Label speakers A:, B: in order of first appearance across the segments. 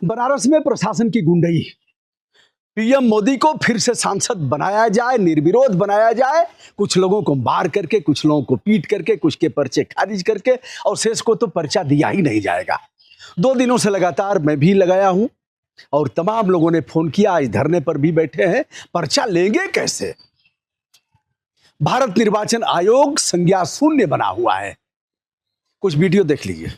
A: बनारस में प्रशासन की गुंडई। पीएम मोदी को फिर से सांसद बनाया जाए, निर्विरोध बनाया जाए, कुछ लोगों को मार करके, कुछ लोगों को पीट करके, कुछ के पर्चे खारिज करके, और शेष को तो पर्चा दिया ही नहीं जाएगा। 2 दिनों से लगातार मैं भी लगाया हूं और तमाम लोगों ने फोन किया, आज धरने पर भी बैठे हैं। पर्चा लेंगे कैसे? भारत निर्वाचन आयोग संज्ञा शून्य बना हुआ है। कुछ वीडियो देख लीजिए।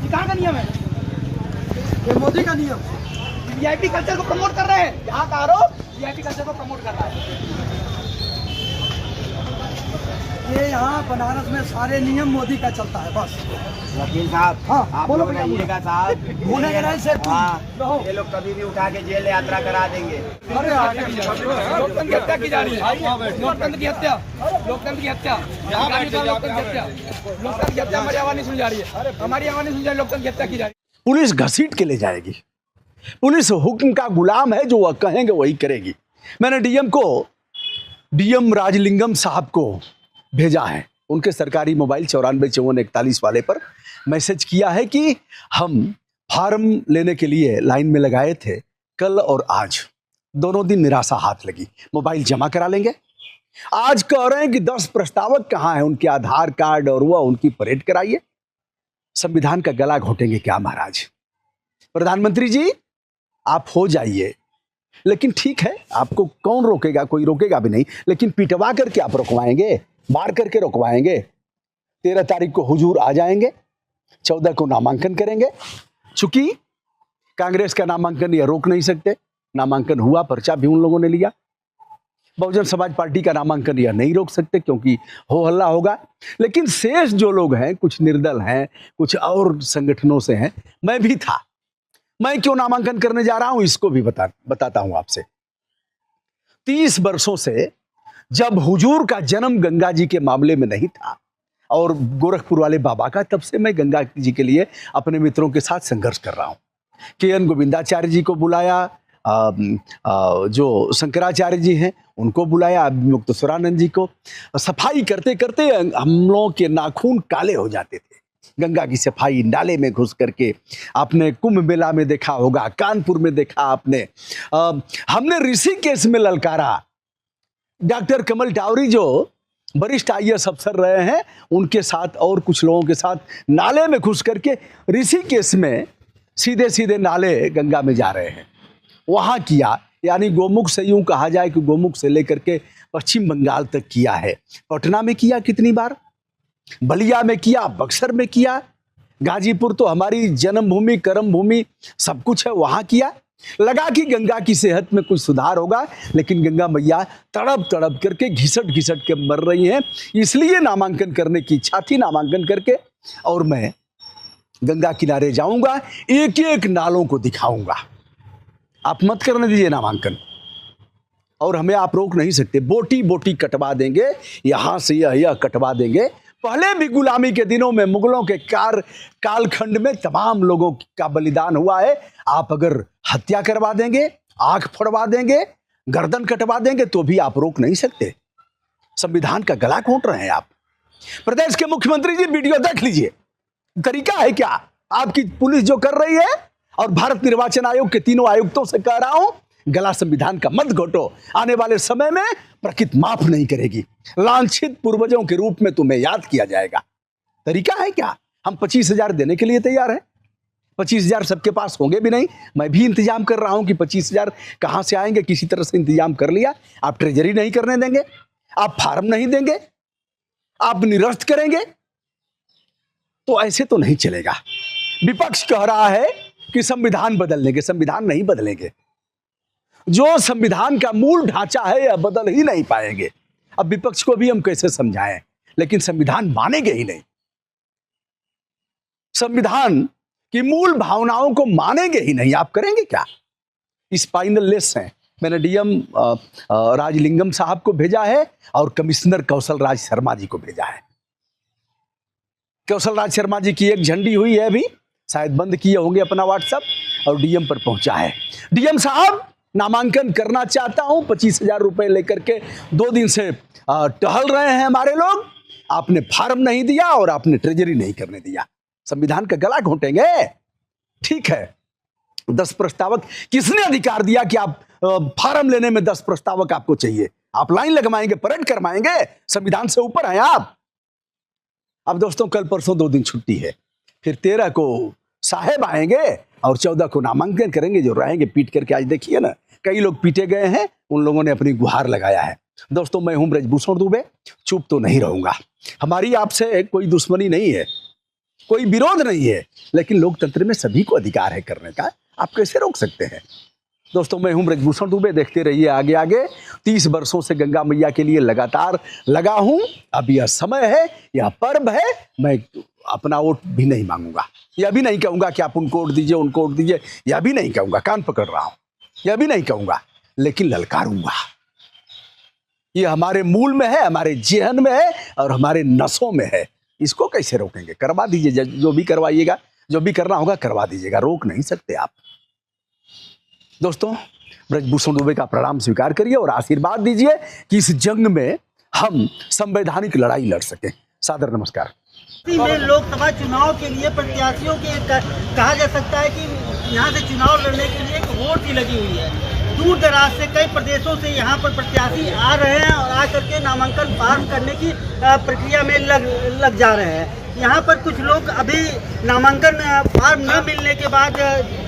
B: कहाँ का नियम है? ये मोदी का नियम। वीआईपी कल्चर को प्रमोट कर रहे हैं। यहाँ का आरोप वीआईपी कल्चर को प्रमोट कर रहा है। ये यहाँ बनारस में सारे नियम मोदी का चलता है बस।
C: वकील साहब,
B: हाँ,
C: आप
B: बोलो
C: लोग रहिएगा साहब।
B: बोले के नहीं सिर्फ
C: ये लोग कभी भी उठा के जेल यात्रा करा देंगे।
B: लोकतंत्र की हत्या की जा रही है। लोकतंत्र की हत्या, लोकतंत्र की हत्या, लोकतंत्र की हत्या, लोकतंत्र की हत्या। हमारी आवाज नहीं सुन जा रही है, हमारी आवाज नहीं सुन जा रही। लोकतंत्र की हत्या की जा रही है।
A: पुलिस घसीट के ले जाएगी। पुलिस हुक्म का गुलाम है, जो वह कहेंगे वही करेगी। मैंने डीएम राजलिंगम साहब को भेजा है, उनके सरकारी मोबाइल 945441 वाले पर मैसेज किया है कि हम फार्म लेने के लिए लाइन में लगाए थे, कल और आज दोनों दिन निराशा हाथ लगी। मोबाइल जमा करा लेंगे। आज कह रहे हैं कि 10 प्रस्तावक कहाँ हैं, उनके आधार कार्ड और वह उनकी परेड कराइए। संविधान का गला घोटेंगे क्या महाराज? प्रधानमंत्री जी, आप हो जाइए, लेकिन ठीक है, आपको कौन रोकेगा? कोई रोकेगा भी नहीं, लेकिन पिटवा करके आप रुकवाएंगे, मार करके रुकवाएंगे। 13 तारीख को हुजूर आ जाएंगे, 14 को नामांकन करेंगे। चूंकि कांग्रेस का नामांकन यह रोक नहीं सकते, नामांकन हुआ, पर्चा भी उन लोगों ने लिया। बहुजन समाज पार्टी का नामांकन यह नहीं रोक सकते क्योंकि हो हल्ला होगा। लेकिन शेष जो लोग हैं, कुछ निर्दल हैं, कुछ और संगठनों से हैं, मैं भी था। मैं क्यों नामांकन करने जा रहा हूं, इसको भी बताता हूं आपसे। 30 वर्षों से जब हुजूर का जन्म गंगा जी के मामले में नहीं था और गोरखपुर वाले बाबा का, तब से मैं गंगा जी के लिए अपने मित्रों के साथ संघर्ष कर रहा हूं। के.एन. गोविंदाचार्य जी को बुलाया, जो शंकराचार्य जी हैं उनको बुलाया, मुक्तेश्वरानंद जी को। सफाई करते करते हम लोगों के नाखून काले हो जाते थे। गंगा की सफाई नाले में घुस करके आपने कुंभ मेला में देखा होगा, कानपुर में देखा आपने। हमने ऋषिकेश में ललकारा। डॉक्टर कमल टावरी जो वरिष्ठ IAS अफसर रहे हैं, उनके साथ और कुछ लोगों के साथ नाले में घुस करके ऋषिकेश में सीधे सीधे नाले गंगा में जा रहे हैं, वहां किया। यानी गोमुख से यूं कहा जाए कि गोमुख से लेकर के पश्चिम बंगाल तक किया है। पटना में किया कितनी बार, बलिया में किया, बक्सर में किया, गाजीपुर तो हमारी जन्मभूमि, कर्म भूमि सब कुछ है, वहां किया। लगा कि गंगा की सेहत में कुछ सुधार होगा, लेकिन गंगा मैया तड़प तड़प करके घिसट घिसट के मर रही हैं। इसलिए नामांकन करने की इच्छा थी, नामांकन करके, और मैं गंगा किनारे जाऊंगा, एक एक नालों को दिखाऊंगा। आप मत करने दीजिए नामांकन, और हमें आप रोक नहीं सकते। बोटी बोटी कटवा देंगे, यहां से यह कटवा देंगे। पहले भी गुलामी के दिनों में मुगलों के कालखंड में तमाम लोगों का बलिदान हुआ है। आप अगर हत्या करवा देंगे, आंख फोड़वा देंगे, गर्दन कटवा देंगे, तो भी आप रोक नहीं सकते। संविधान का गला घोंट रहे हैं आप। प्रदेश के मुख्यमंत्री जी, वीडियो देख लीजिए। तरीका है क्या आपकी पुलिस जो कर रही है? और भारत निर्वाचन आयोग के तीनों आयुक्तों से कह रहा हूं, गला संविधान का मत घोटो। आने वाले समय में प्रकृति माफ नहीं करेगी। लांछित पूर्वजों के रूप में तुम्हें याद किया जाएगा। तरीका है क्या? हम 25,000 देने के लिए तैयार हैं। 25,000 सबके पास होंगे भी नहीं। मैं भी इंतजाम कर रहा हूं कि 25,000 कहां से आएंगे, किसी तरह से इंतजाम कर लिया। आप ट्रेजरी नहीं करने देंगे, आप फार्म नहीं देंगे, आप निरस्त करेंगे, तो ऐसे तो नहीं चलेगा। विपक्ष कह रहा है कि संविधान बदल लेंगे। संविधान नहीं बदलेंगे। जो संविधान का मूल ढांचा है, यह बदल ही नहीं पाएंगे। अब विपक्ष को भी हम कैसे समझाएं, लेकिन संविधान मानेंगे ही नहीं। संविधान की मूल भावनाओं को मानेंगे ही नहीं। आप करेंगे क्या? स्पाइनलेस हैं। मैंने डीएम राजलिंगम साहब को भेजा है और कमिश्नर कौशल राज शर्मा जी को भेजा है। कौशल राज शर्मा जी की एक झंडी हुई है अभी, शायद बंद किए होंगे अपना व्हाट्सएप और डीएम पर पहुंचा है। डीएम साहब, नामांकन करना चाहता हूं, 25,000 रुपए लेकर के 2 दिन से टहल रहे हैं हमारे लोग। आपने फार्म नहीं दिया और आपने ट्रेजरी नहीं करने दिया, संविधान का गला घोंटेंगे। ठीक है, 10 प्रस्तावक, किसने अधिकार दिया कि आप फार्म लेने में 10 प्रस्तावक आपको चाहिए? आप लाइन लगवाएंगे, परेड करवाएंगे, संविधान से ऊपर हैं आप। अब दोस्तों, कल परसों 2 दिन छुट्टी है, फिर 13 को साहेब आएंगे और 14 को नामांकन करेंगे। जो रहेंगे पीट करके, आज देखिए ना, कई लोग पीटे गए हैं, उन लोगों ने अपनी गुहार लगाया है। दोस्तों, मैं हूं ब्रजभूषण दुबे, चुप तो नहीं रहूंगा। हमारी आपसे कोई दुश्मनी नहीं है, कोई विरोध नहीं है, लेकिन लोकतंत्र में सभी को अधिकार है करने का, आप कैसे रोक सकते हैं? दोस्तों, मैं हूं ब्रजभूषण दुबे, देखते रहिए आगे आगे। 30 वर्षों से गंगा मैया के लिए लगातार लगा हूं। अब यह समय है, यह पर्व है, मैं अपना वोट भी नहीं मांगूंगा। यह भी नहीं कहूंगा कि आप उनको वोट दीजिए, उनको वोट दीजिए, यह भी नहीं कहूंगा, कान पकड़ रहा हूं, यह भी नहीं कहूंगा, लेकिन ललकारूंगा। यह हमारे मूल में है, हमारे जेहन में है और हमारे नसों में है। इसको कैसे रोकेंगे? करवा दीजिए, जो भी करवाइएगा, जो भी करना होगा करवा दीजिएगा, रोक नहीं सकते आप। दोस्तों, ब्रजभूषण दुबे का प्रणाम स्वीकार करिए और आशीर्वाद दीजिए कि इस जंग में हम संवैधानिक लड़ाई लड़ सकें। सादर नमस्कार।
D: में लोकसभा चुनाव के लिए प्रत्याशियों के कहा जा सकता है कि यहाँ से चुनाव लड़ने के लिए एक वोट ही लगी हुई है। दूर दराज से कई प्रदेशों से यहाँ पर प्रत्याशी आ रहे हैं और आकर के नामांकन फार्म करने की प्रक्रिया में लग जा रहे हैं। यहाँ पर कुछ लोग अभी नामांकन फार्म न मिलने के बाद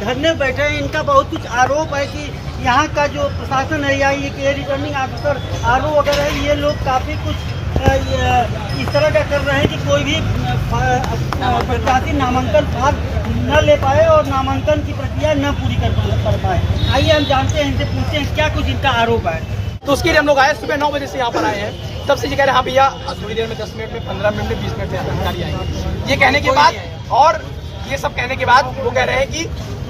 D: धरने बैठे हैं। इनका बहुत कुछ आरोप है कि यहाँ का जो प्रशासन है या ये रिटर्निंग ऑफिसर आरओ वगैरह है, ये लोग काफ़ी कुछ इस तरह का कर रहे हैं कि कोई भी प्रत्याशी नामांकन फार्म न ले पाए और नामांकन की प्रक्रिया न पूरी कर पाए। आइए हम जानते हैं, इनसे पूछते हैं क्या कुछ इनका आरोप है।
B: तो उसके लिए हम लोग आए, सुबह 9 बजे से यहाँ पर आए हैं। तब से ये कह रहे हैं हाँ भैया थोड़ी देर में 10 मिनट में, 15 मिनट में, 20 मिनट में अधिकारी आएंगे। ये कहने के बाद और ये सब कहने के बाद वो कह रहे हैं कि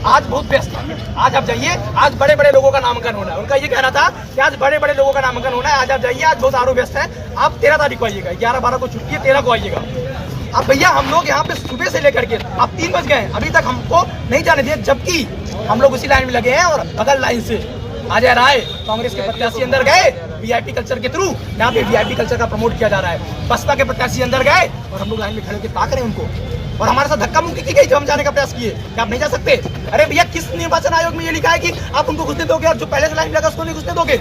B: आज बहुत व्यस्त है, आज आप जाइए, आज बड़े बड़े लोगों का नामांकन होना है। उनका ये कहना था कि आज बड़े बड़े लोगों का नामांकन होना है, आज आप जाइए, आज बहुत आरोप व्यस्त है, आप 13 तारीख को आइएगा, 11-12 को छुट्टी है, 13 को आइएगा। अब भैया हम लोग यहाँ पे सुबह से लेकर के अब 3 बज गए, अभी तक हमको नहीं जाने दिए, जबकि हम लोग उसी लाइन में लगे हैं और बगल लाइन से अजय राय कांग्रेस के प्रत्याशी अंदर गए वीआईपी कल्चर के थ्रू। यहाँ पे वीआईपी कल्चर का प्रमोट किया जा रहा है। बसपा के प्रत्याशी अंदर गए और हम लोग लाइन में खड़े होकर ताक रहे हैं उनको, और हमारे साथ धक्का मुक्की की गई जब हम जाने का प्रयास किए कि आप नहीं जा सकते। अरे भैया, किस निर्वाचन आयोग में ये लिखा है कि आप उनको घुसने दोगे और जो पहले से लाइन लगा उसको नहीं घुसने दोगे?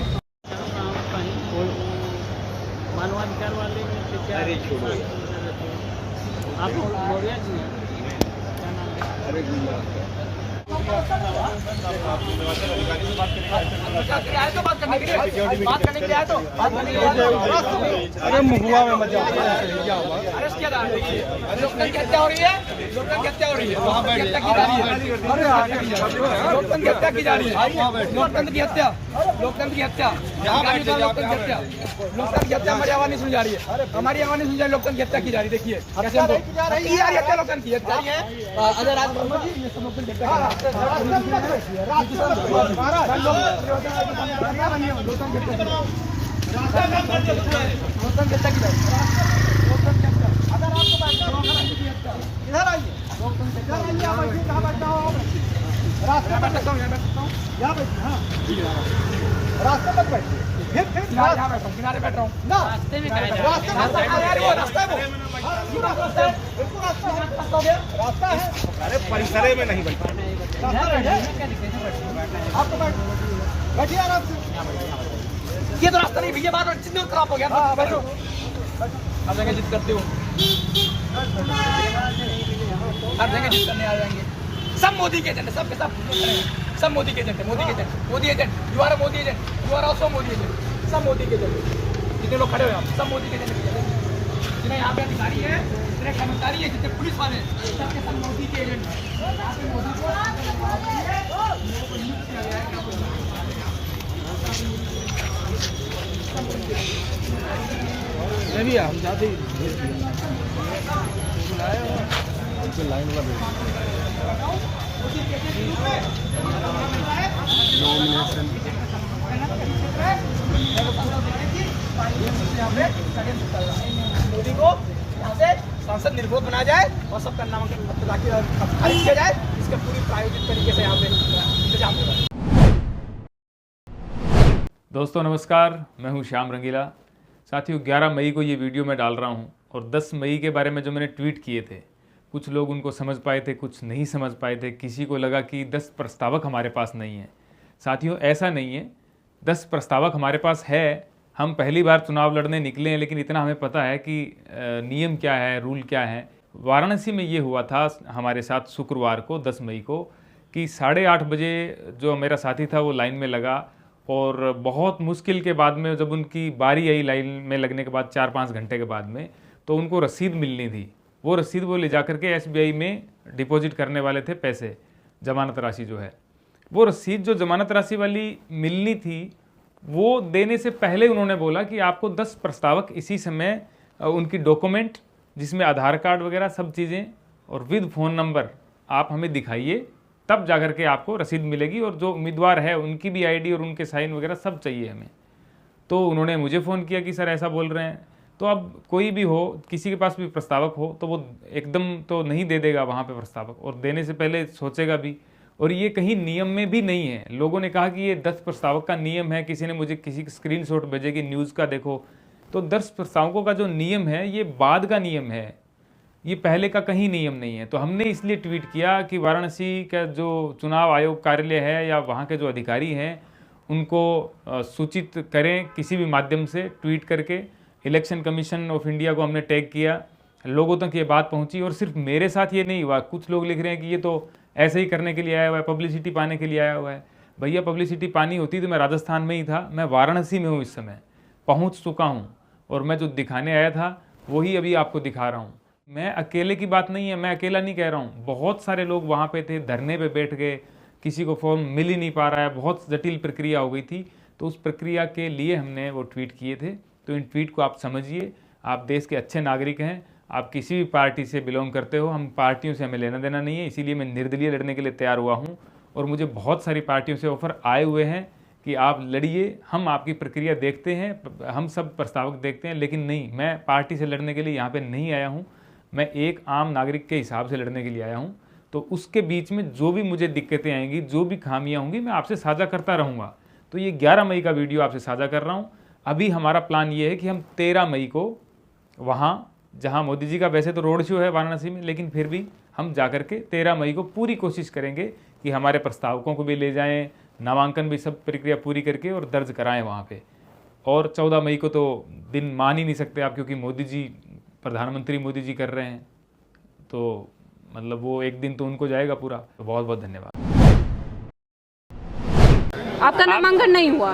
E: अरे मुगुआ में मजा
B: अरेस्ट किया जा रहा है, लोकतंत्र की हत्या हो रही है, लोकतंत्र की हत्या हो रही है, लोकतंत्र की हत्या की जा रही है, लोकतंत्र की हत्या, लोकतंत्र की हत्या, लोकतंत्र की हत्या, लोकतंत्र की हत्या। हमारी आवाज नहीं सुन जा रही है, हमारी आवाज नहीं सुन जा रही, लोकतंत्र की हत्या की जा रही है। देखिए कैसे हमको हत्या लोकतंत्र की हत्या है। अजय राजभर जी, ये सब लोकतंत्र की हत्या
D: इधर आइए, रास्ते पर बैठता हूँ, यहाँ बैठिए। हाँ, रास्ते पर बैठिए, फिर
B: किनारे बैठ रहा हूँ
D: ना, रास्ते में रास्ता है।
E: अरे परिसरे में नहीं बैठा,
D: आप तो बैठिए आराम से।
B: ये तो रास्ता नहीं भैया, बार चिन्ह खराब हो गया। बैठो, हर जगह जिद करते हो, हर जगह जिद करने आ जाएंगे। सब मोदी के एजेंट, सब के सब मोदी के एजेंट, मोदी के agent, Modi agent, you are Modi agent, you are also Modi agent, सब मोदी के एजेंट। जितने लोग खड़े हुए हैं सब मोदी के एजेंट, जितने यहाँ पे अधिकारी है, जितने कर्मचारी है, जितने पुलिस वाले, सबके सब मोदी के एजेंट।
E: भी हम जाते लाइन वाला
B: मोदी को यहाँ से सांसद निर्विरोध बनाया जाए और सबका नामांकन पत्र दाखिल खारिज किया जाए। इसका पूरी प्रायोजित तरीके से यहाँ पे इंतजाम होगा।
F: दोस्तों नमस्कार, मैं हूं श्याम रंगीला। साथियों 11 मई को ये वीडियो मैं डाल रहा हूं और 10 मई के बारे में जो मैंने ट्वीट किए थे, कुछ लोग उनको समझ पाए थे, कुछ नहीं समझ पाए थे। किसी को लगा कि 10 प्रस्तावक हमारे पास नहीं है। साथियों ऐसा नहीं है, 10 प्रस्तावक हमारे पास है। हम पहली बार चुनाव लड़ने निकले हैं, लेकिन इतना हमें पता है कि नियम क्या है, रूल क्या है। वाराणसी में ये हुआ था हमारे साथ शुक्रवार को 10 मई को कि 8:30 बजे जो मेरा साथी था वो लाइन में लगा और बहुत मुश्किल के बाद में जब उनकी बारी आई लाइन में लगने के बाद 4-5 घंटे के बाद में, तो उनको रसीद मिलनी थी। वो रसीद वो ले जाकर के SBI में डिपॉजिट करने वाले थे पैसे, जमानत राशि जो है। वो रसीद जो जमानत राशि वाली मिलनी थी वो देने से पहले उन्होंने बोला कि आपको 10 प्रस्तावक इसी समय उनकी डॉक्यूमेंट जिसमें आधार कार्ड वगैरह सब चीज़ें और विद फ़ोन नंबर आप हमें दिखाइए, तब जाकर के आपको रसीद मिलेगी और जो उम्मीदवार है उनकी भी ID और उनके साइन वगैरह सब चाहिए हमें। तो उन्होंने मुझे फ़ोन किया कि सर ऐसा बोल रहे हैं। तो अब कोई भी हो, किसी के पास भी प्रस्तावक हो तो वो एकदम तो नहीं दे देगा वहाँ पे प्रस्तावक, और देने से पहले सोचेगा भी। और ये कहीं नियम में भी नहीं है। लोगों ने कहा कि ये 10 प्रस्तावक का नियम है। किसी ने मुझे किसी स्क्रीनशॉट भेजे कि न्यूज़ का देखो, तो 10 प्रस्तावकों का जो नियम है ये बाद का नियम है, ये पहले का कहीं नियम नहीं है। तो हमने इसलिए ट्वीट किया कि वाराणसी का जो चुनाव आयोग कार्यालय है या वहाँ के जो अधिकारी हैं उनको सूचित करें किसी भी माध्यम से ट्वीट करके। इलेक्शन कमीशन ऑफ इंडिया को हमने टैग किया, लोगों तक ये बात पहुँची। और सिर्फ मेरे साथ ये नहीं हुआ, कुछ लोग लिख रहे हैं कि ये तो ऐसे ही करने के लिए आया हुआ है, पब्लिसिटी पाने के लिए आया हुआ है। भैया पब्लिसिटी पानी होती तो मैं राजस्थान में ही था, मैं वाराणसी में हूँ इस समय, पहुँच चुका हूँ और मैं जो दिखाने आया था वही अभी आपको दिखा रहा हूँ। मैं अकेले की बात नहीं है, मैं अकेला नहीं कह रहा हूँ। बहुत सारे लोग वहाँ पे थे, धरने पे बैठ गए, किसी को फॉर्म मिल ही नहीं पा रहा है, बहुत जटिल प्रक्रिया हो गई थी। तो उस प्रक्रिया के लिए हमने वो ट्वीट किए थे। तो इन ट्वीट को आप समझिए, आप देश के अच्छे नागरिक हैं, आप किसी भी पार्टी से बिलोंग करते हो, हम पार्टियों से हमें लेना देना नहीं है। इसीलिए मैं निर्दलीय लड़ने के लिए तैयार हुआ हूँ और मुझे बहुत सारी पार्टियों से ऑफर आए हुए हैं कि आप लड़िए, हम आपकी प्रक्रिया देखते हैं, हम सब प्रस्तावक देखते हैं। लेकिन नहीं, मैं पार्टी से लड़ने के लिए यहाँ पे नहीं आया हूँ, मैं एक आम नागरिक के हिसाब से लड़ने के लिए आया हूँ। तो उसके बीच में जो भी मुझे दिक्कतें आएंगी, जो भी खामियाँ होंगी, मैं आपसे साझा करता रहूँगा। तो ये 11 मई का वीडियो आपसे साझा कर रहा हूँ। अभी हमारा प्लान ये है कि हम 13 मई को वहाँ जहाँ मोदी जी का वैसे तो रोड शो है वाराणसी में, लेकिन फिर भी हम जाकर के 13 मई को पूरी कोशिश करेंगे कि हमारे प्रस्तावकों को भी ले जाएं, नामांकन भी सब प्रक्रिया पूरी करके और दर्ज कराएं वहाँ पे। और 14 मई को तो दिन मान ही नहीं सकते आप, क्योंकि मोदी जी, प्रधानमंत्री मोदी जी कर रहे हैं, तो मतलब वो एक दिन तो उनको जाएगा पूरा। तो बहुत बहुत धन्यवाद।
G: आपका नामांकन नहीं हुआ?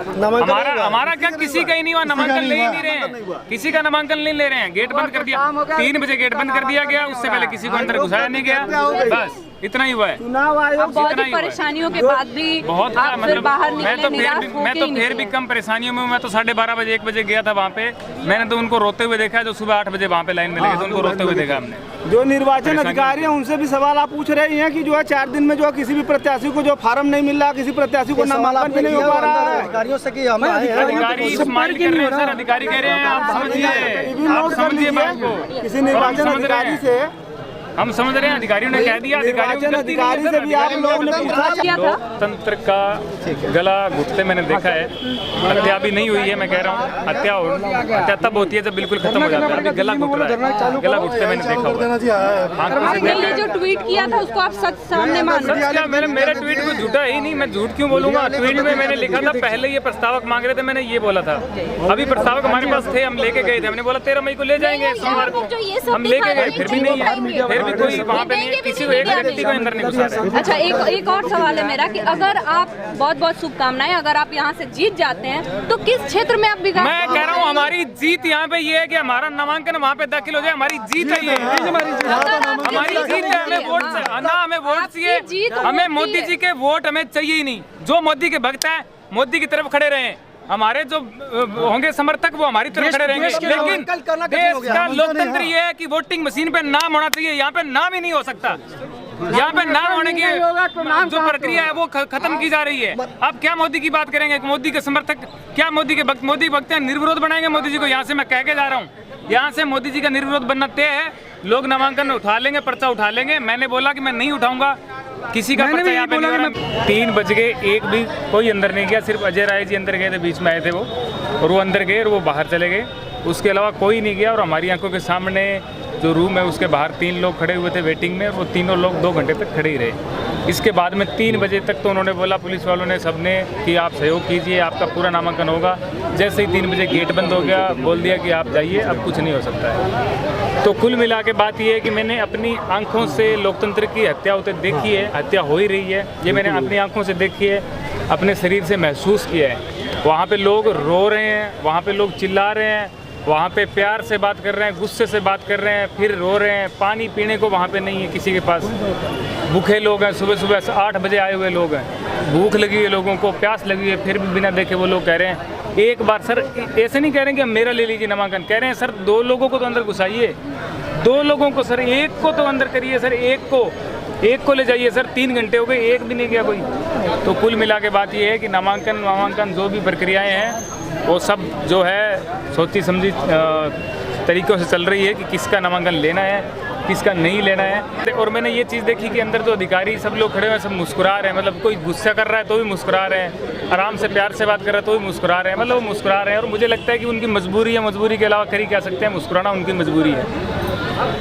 F: हमारा क्या, किसी का ही नहीं हुआ, नामांकन ले ही नहीं रहे हैं, किसी का नामांकन नहीं ले रहे हैं। गेट बंद कर दिया, 3 बजे गेट बंद कर दिया गया, उससे पहले किसी को अंदर घुसाया नहीं गया, बस इतना ही हुआ है।
G: चुनाव आयोग बहुत ही परेशानियों के बाद भी
F: बहुत
G: आप फिर बाहर निकले,
F: मैं तो फिर भी कम परेशानियों में हूँ। मैं तो 12:30 बजे 1 बजे गया था वहाँ पे, मैंने तो उनको रोते हुए देखा है। जो सुबह 8 बजे वहाँ पे लाइन में लगे थे उनको रोते हुए देखा हमने।
E: जो निर्वाचन अधिकारी हैं उनसे भी सवाल आप पूछ रहे हैं कि जो है 4 दिन में जो है किसी भी प्रत्याशी को जो फार्म नहीं मिल रहा, किसी प्रत्याशी को नामांकन भी नहीं हो पा रहा है।
C: अधिकारियों से कि हमें
F: अधिकारी स्माइल कर रहे हैं सर, अधिकारी कह रहे हैं आप समझिए बात को।
E: किसी निर्वाचन अधिकारी से
F: हम समझ रहे हैं, अधिकारियों ने कह दिया, अधिकारी
E: से भी आप लोगों ने पूछा।
F: लोकतंत्र का गला घुटते मैंने देखा है। हत्या भी नहीं हुई है, मैं कह रहा हूँ हत्या तब होती है जब बिल्कुल खत्म हो जाता है। अभी गला घुट रहा है, गला घुटते मैंने देखा हुआ।
G: ये जो ट्वीट किया था उसको आप सच सामने मान रहे हैं?
F: मेरे ट्वीट को झूठा ही नहीं, मैं झूठ क्यों बोलूंगा। ट्वीट में मैंने लिखा था, पहले ये प्रस्तावक मांग रहे थे, मैंने ये बोला था। अभी प्रस्तावक हमारे पास थे, हम लेके गए थे, हमने बोला 13 मई को ले जाएंगे, सोमवार को हम लेके गए, फिर भी नहीं है, फिर भी कोई वहाँ पे नहीं है, किसी को एक व्यक्ति को अंदर नहीं घुसा रहे।
G: अच्छा, एक और सवाल है मेरा कि अगर आप, बहुत बहुत शुभकामनाएं, अगर आप यहाँ से जीत जाते हैं तो किस क्षेत्र में आप बिगाड़?
F: मैं कह रहा हूँ हमारी जीत यहाँ पे ये है कि हमारा नामांकन वहाँ पे दाखिल हो जाए, हमारी जीत है ये, हमारी जीत है। हमें वोट ना, हमें वोट चाहिए, हमें मोदी जी के वोट हमें चाहिए ही नहीं। जो मोदी के भक्त हैं मोदी की तरफ खड़े रहे, हमारे जो होंगे समर्थक वो हमारी तरफ खड़े रहेंगे। लेकिन देश का लोकतंत्र ये है कि वोटिंग मशीन पे नाम होना चाहिए, यहाँ पे नाम ही नहीं हो सकता। यहाँ पे नाम होने की जो प्रक्रिया है वो खत्म की जा रही है। अब क्या मोदी की बात करेंगे? मोदी के समर्थक क्या मोदी के भक्त हैं, निर्विरोध बनाएंगे मोदी जी को। यहाँ से मैं कह के जा रहा हूँ, यहाँ से मोदी जी का निर्विरोध बनना तय है। लोग नामांकन उठा लेंगे, पर्चा उठा लेंगे। मैंने बोला कि मैं नहीं उठाऊंगा किसी का पर्चा यहाँ पे नहीं हो रहा। 3 बज गए, एक भी कोई अंदर नहीं गया, सिर्फ अजय राय जी अंदर गए थे, बीच में आए थे वो, और वो अंदर गए और वो बाहर चले गए। उसके अलावा कोई नहीं गया। और हमारी आंखों के सामने जो रूम है उसके बाहर 3 लोग खड़े हुए थे वेटिंग में, और वो तीनों लोग 2 घंटे तक खड़े ही रहे। इसके बाद में 3 बजे तक तो उन्होंने बोला, पुलिस वालों ने, सबने, कि आप सहयोग कीजिए, आपका पूरा नामांकन होगा। जैसे ही 3 बजे गेट बंद हो गया, बोल दिया कि आप जाइए, अब कुछ नहीं हो सकता है। तो कुल मिला के बात ये है कि मैंने अपनी आंखों से लोकतंत्र की हत्या होते देखी है, हत्या हो ही रही है, ये मैंने अपनी आंखों से देखी है, अपने शरीर से महसूस किया है। वहाँ पे लोग रो रहे हैं, वहाँ पे लोग चिल्ला रहे हैं, वहाँ पे प्यार से बात कर रहे हैं, गुस्से से बात कर रहे हैं, फिर रो रहे हैं। पानी पीने को वहाँ पे नहीं है किसी के पास। भूखे लोग हैं, सुबह सुबह 8 बजे आए हुए लोग हैं, भूख लगी हुई है, लोगों को प्यास लगी है, फिर भी बिना देखे वो लोग कह रहे हैं एक बार। सर ऐसे नहीं कह रहे हैं कि मेरा ले लीजिए नामांकन, कह रहे हैं सर 2 लोगों को तो अंदर घुसाइए, 2 लोगों को सर, एक को तो अंदर करिए सर, एक को ले जाइए सर। 3 घंटे हो गए, एक भी नहीं गया कोई। तो कुल मिला के बात ये है कि नामांकन जो भी प्रक्रियाएं हैं वो सब जो है सोची समझी तरीक़ों से चल रही है कि किसका नामांकन लेना है, किसका नहीं लेना है। और मैंने ये चीज़ देखी कि अंदर जो अधिकारी सब लोग खड़े हुए हैं, सब मुस्कुरा रहे हैं। मतलब कोई गुस्सा कर रहा है तो भी मुस्कुरा रहे हैं, आराम से प्यार से बात कर रहा है तो भी मुस्कुरा रहे हैं, मतलब वो मुस्कुरा रहे हैं। और मुझे लगता है कि उनकी मजबूरी है, मजबूरी के अलावा करी क्या सकते हैं, मुस्कुराना उनकी मजबूरी है।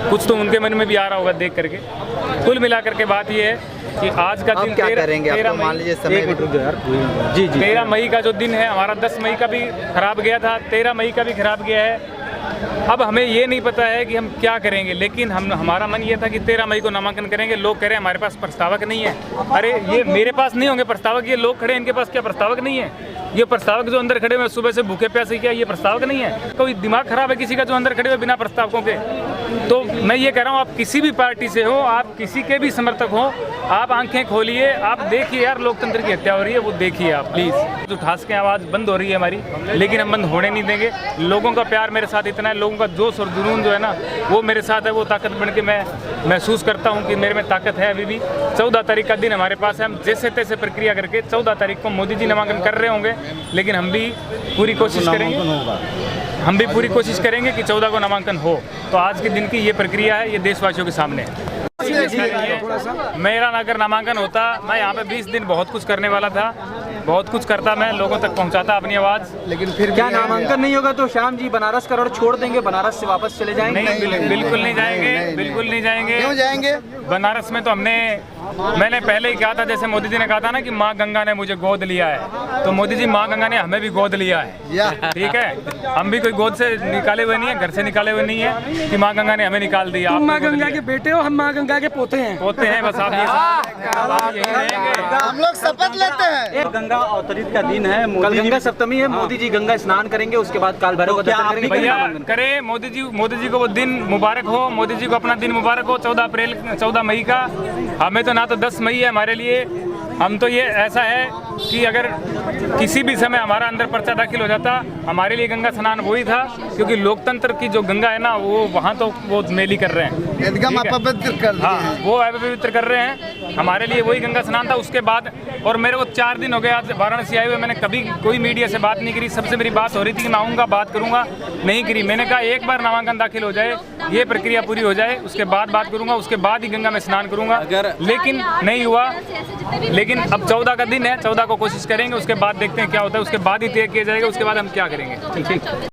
F: कुछ तो उनके मन में भी आ रहा होगा देख करके। कुल मिलाकर के बात ये है कि आज का दिन 13 मई का जो दिन है, हमारा 10 मई का भी खराब गया था, 13 मई का भी खराब गया है। अब हमें ये नहीं पता है कि हम क्या करेंगे, लेकिन हमारा मन ये था कि 13 मई को नामांकन करेंगे। लोग कह रहे हैं हमारे पास प्रस्तावक नहीं है। अरे ये मेरे पास नहीं होंगे प्रस्तावक, ये लोग खड़े हैं, इनके पास क्या प्रस्तावक नहीं है? ये प्रस्तावक जो अंदर खड़े हुए सुबह से भूखे प्यासे, क्या ये प्रस्तावक नहीं है? कोई दिमाग खराब है किसी का जो अंदर खड़े हुए बिना प्रस्तावकों के? तो मैं ये कह रहा हूँ, आप किसी भी पार्टी से हो, आप किसी के भी समर्थक हो, आप आंखें खोलिए, आप देखिए यार लोकतंत्र की हत्या हो रही है, वो देखिए आप प्लीज़। जो ठास के आवाज़ बंद हो रही है हमारी, लेकिन हम बंद होने नहीं देंगे। लोगों का प्यार मेरे साथ इतना है, लोगों का जोश और जुनून जो है ना वो मेरे साथ है, वो ताकत बन के मैं महसूस करता हूँ कि मेरे में ताकत है अभी भी। 14 तारीख का दिन हमारे पास है, हम जैसे तैसे प्रक्रिया करके 14 तारीख को मोदी जी नामांकन कर रहे होंगे, लेकिन हम भी पूरी कोशिश करेंगे कि 14 को नामांकन हो। तो आज के दिन की ये प्रक्रिया है, ये देशवासियों के सामने है। मेरा अगर नामांकन होता, मैं यहाँ पे 20 दिन बहुत कुछ करने वाला था, बहुत कुछ करता, मैं लोगों तक पहुँचाता अपनी आवाज़।
B: लेकिन फिर क्या नामांकन नहीं होगा तो श्याम जी बनारस का रोड छोड़ देंगे, बनारस से वापस चले जाएंगे?
F: नहीं, बिल्कुल नहीं जाएंगे, बिल्कुल नहीं जाएंगे। क्यों जाएंगे? बनारस में तो मैंने पहले ही कहा था, जैसे मोदी जी ने कहा था ना कि माँ गंगा ने मुझे गोद लिया है, तो मोदी जी माँ गंगा ने हमें भी गोद लिया है। ठीक है, हम भी कोई गोद से निकाले हुए नहीं है, घर से निकाले हुए नहीं है कि माँ गंगा ने हमें निकाल दिया।
B: तुम माँ गंगा के बेटे हो, हम माँ गंगा के पोते हैं।
F: बस आप यही रहेंगे।
C: हम लोग शपथ लेते हैं।
B: गंगा अवतरित का दिन है, कल गंगा सप्तमी है, मोदी जी गंगा स्नान करेंगे, उसके बाद काल भैरव का दर्शन करेंगे।
F: भैया करे मोदी जी को वो दिन मुबारक हो, मोदी जी को अपना दिन मुबारक हो 14 मई का। हमें तो ना तो 10 मई है हमारे लिए, हम तो ये ऐसा है कि अगर किसी भी समय हमारा अंदर पर्चा दाखिल हो जाता, हमारे लिए गंगा स्नान वही था, क्योंकि लोकतंत्र की जो गंगा है ना वो वहाँ तो वो मेली कर रहे हैं,
C: एकदम अपवित्र कर दिए
F: हाँ, वो अपवित्र कर रहे हैं। हमारे लिए वही गंगा स्नान था। उसके बाद और मेरे को 4 दिन हो गए आज वाराणसी आए हुए, मैंने कभी कोई मीडिया से बात नहीं करी। सबसे मेरी बात हो रही थी कि मैं आऊँगा बात करूँगा, नहीं करी। मैंने कहा एक बार नामांकन दाखिल हो जाए, ये प्रक्रिया पूरी हो जाए, उसके बाद बात करूँगा, उसके बाद ही गंगा में स्नान करूँगा। लेकिन नहीं हुआ। लेकिन अब 14 का दिन है, 14 को कोशिश करेंगे, उसके बाद देखते हैं क्या होता है, उसके बाद ही तय किया जाएगा, उसके बाद हम क्या करेंगे। ठीक।